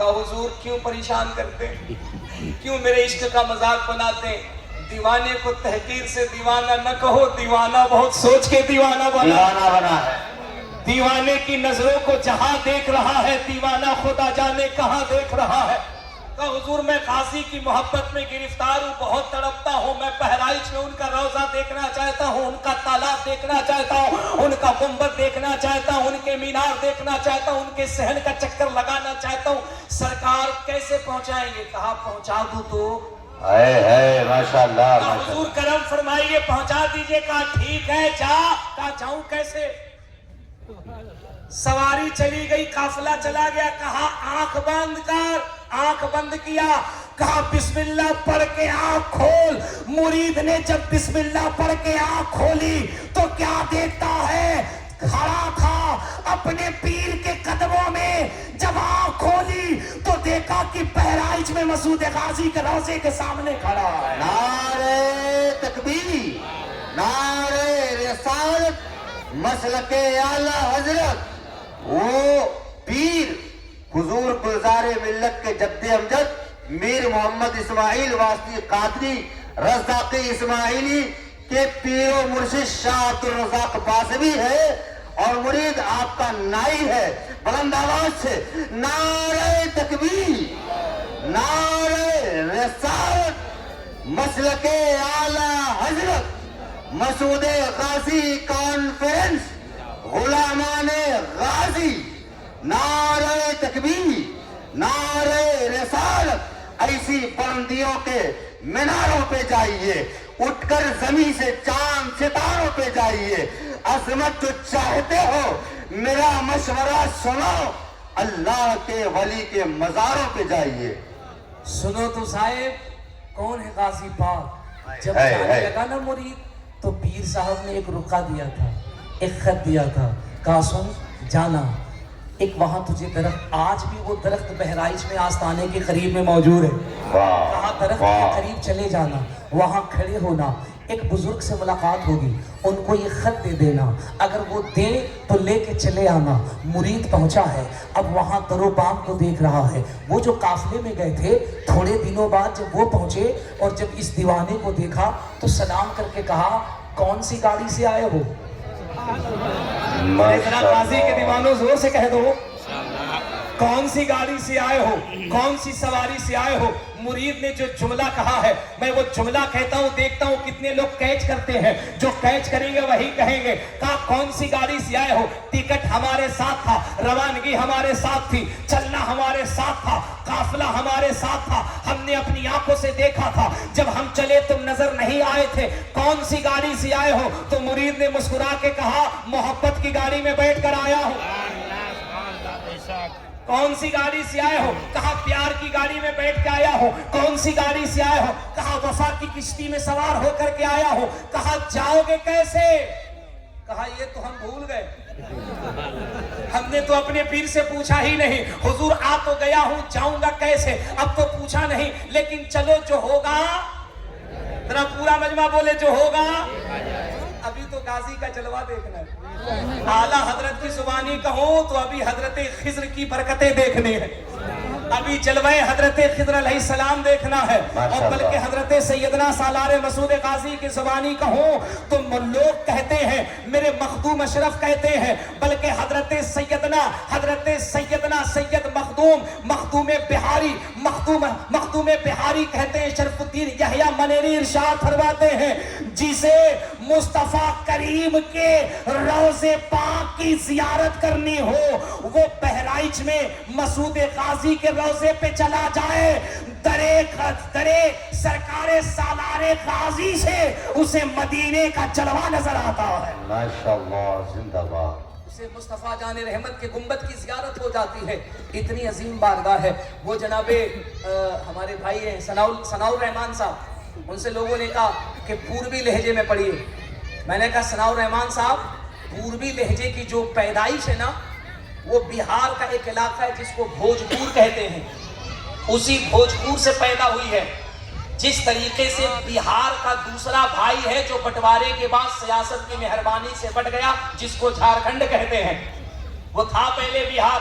کہا حضور کیوں پریشان کرتے ہیں، کیوں میرے عشق کا مذاق بناتے ہیں؟ دیوانے کو تحقیر سے دیوانہ نہ کہو، دیوانہ بہت سوچ کے دیوانہ بنا ہے۔ دیوانے کی نظروں کو جہاں دیکھ رہا ہے، دیوانہ خدا جانے کہاں دیکھ رہا ہے۔ کہا حضور میں غازی کی محبت میں گرفتار ہوں، بہت تڑپتا ہوں، میں بہرائچ میں ان کا روضہ دیکھنا چاہتا ہوں، ان کا تالاب دیکھنا چاہتا ہوں، ان کا گنبد دیکھنا چاہتا ہوں، ان کے مینار دیکھنا چاہتا ہوں، ان کے صحن کا چکر لگانا چاہتا ہوں، سرکار کیسے پہنچائیں گے؟ کہا پہنچا دوں تو ہے ماشاءاللہ حضور کرم فرمائیے پہنچا دیجئے۔ کہا ٹھیک ہے جا۔ کہا جاؤں کیسے؟ سواری چلی گئی، قافلہ چلا گیا، کہا آنکھ بند کر، آنکھ بند کیا، کہا بسم اللہ پڑھ کے آنکھ کھول۔ مرید نے جب بسم اللہ پڑھ کے آنکھ کھولی تو کیا دیکھتا ہے؟ کھڑا تھا اپنے پیر کے قدموں میں، جب آنکھ کھولی تو دیکھا کہ بہرائچ میں مسعود غازی کے روضے کے سامنے کھڑا ہے۔ نعرہ تکبیر، نعرہ رسالت، مسلک اعلی حضرت، وہ پیر حضور گلزار ملت کے جد امجد میر محمد اسماعیل واسطی قادری رزاقی اسماعیلی کے پیر و مرشد شاہ عبد الرزاق باسبی ہے، اور مرید آپ کا نائی ہے۔ بلند آواز سے نعرہ تکبیر، نعرہ رسالت، مسلک اعلی حضرت، مسعود غازی کانفرنس، غلامان غازی، نعرہ تکبیر، نعرہ رسالت۔ ایسی بلندیوں کے میناروں پہ جائیے، اٹھ کر زمین سے چاند ستاروں پہ جائیے، عظمت جو چاہتے ہو میرا مشورہ سنو، اللہ کے ولی کے مزاروں پہ جائیے۔ سنو تو صاحب کون ہے غازی پاک؟ جب جانے لگا نا مرید تو پیر صاحب نے ایک رکا دیا تھا، ایک خط دیا تھا، کہا سن جانا، ایک وہاں تجھے درخت، آج بھی وہ درخت بہرائچ میں آستانے کے قریب میں موجود ہے، کہا درخت کے قریب چلے جانا، وہاں کھڑے ہونا، ایک بزرگ سے ملاقات ہوگی، ان کو یہ خط دے دینا، اگر وہ دیں تو لے کے چلے آنا۔ مرید پہنچا ہے، اب وہاں در و بام کو دیکھ رہا ہے۔ وہ جو قافلے میں گئے تھے تھوڑے دنوں بعد جب وہ پہنچے اور جب اس دیوانے کو دیکھا تو سلام کر کے کہا کون سی گاڑی سے آئے ہو؟ ذرا غازی کے دیوانوں زور سے کہہ دو کون سی گاڑی سے آئے ہو، کون سی سواری سے آئے ہو؟ مرید نے جو جملہ کہا ہے میں وہ جملہ کہتا ہوں، دیکھتا ہوں کتنے لوگ کیچ کرتے ہیں، جو کیچ کریں گے وہی کہیں گے۔ کہا کون سی گاڑی سے آئے ہو؟ ٹکٹ ہمارے ساتھ تھا، روانگی ہمارے ساتھ تھی، چلنا ہمارے ساتھ تھا، قافلہ ہمارے ساتھ تھا، ہم نے اپنی آنکھوں سے دیکھا تھا، جب ہم چلے تم نظر نہیں آئے تھے، کون سی گاڑی سے آئے ہو؟ تو مرید نے مسکرا کے کہا محبت کی گاڑی میں بیٹھ کر آیا ہوں۔ کون سی گاڑی سے آئے ہو؟ کہا پیار کی گاڑی میں بیٹھ کے آیا ہو۔ کون سی گاڑی سے آئے ہو؟ کہا وفا کی کشتی میں سوار ہو کر کے آیا ہو۔ کہا جاؤ گے کیسے؟ کہا یہ تو ہم بھول گئے، ہم نے تو اپنے پیر سے پوچھا ہی نہیں، حضور آ تو گیا ہوں، جاؤں گا کیسے؟ اب تو پوچھا نہیں، لیکن چلو جو ہوگا، ذرا پورا مجمع بولے جو ہوگا۔ ابھی تو غازی کا جلوہ دیکھنا ہے، اعلیٰ حضرت کی زبانی کہوں تو ابھی حضرت خضر کی برکتیں دیکھنے ہیں، ابھی جلوہ حضرت خضر علیہ السلام دیکھنا ہے، اور بلکہ حضرت سیدنا سالار مسعود غازی کی زبانی کہوں تو لوگ کہتے ہیں، میرے مخدوم اشرف کہتے ہیں، بلکہ حضرت سیدنا سید مخدوم بہاری کہتے ہیں، شرف الدین یحییٰ منیری ارشاد فرماتے ہیں جسے مصطفیٰ کریم کے روضے پاک کی زیارت کرنی ہو وہ بہرائچ میں مسعود غازی کے روضے پہ چلا جائے، درے سرکار سالار غازی سے اسے مدینے کا جلوہ نظر آتا ہے۔ ماشاءاللہ، زندہ باد۔ اسے مصطفیٰ جان رحمت کے گنبد کی زیارت ہو جاتی ہے، اتنی عظیم بارگاہ ہے۔ وہ جناب ہمارے بھائی ہیں ثناء الرحمان صاحب، ان سے لوگوں نے کہا کہ پوروی لہجے میں پڑھیے، میں نے کہا ثناء الرحمان صاحب پوروی لہجے کی جو پیدائش ہے نا وہ بہار کا ایک علاقہ ہے جس کو بھوجپور کہتے ہیں، اسی بھوجپور سے پیدا ہوئی ہے۔ جس طریقے سے بہار کا دوسرا بھائی ہے جو بٹوارے کے بعد سیاست کی مہربانی سے بٹ گیا، جس کو جھارکھنڈ کہتے ہیں، وہ تھا پہلے بہار،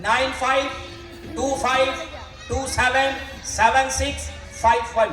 9525277651।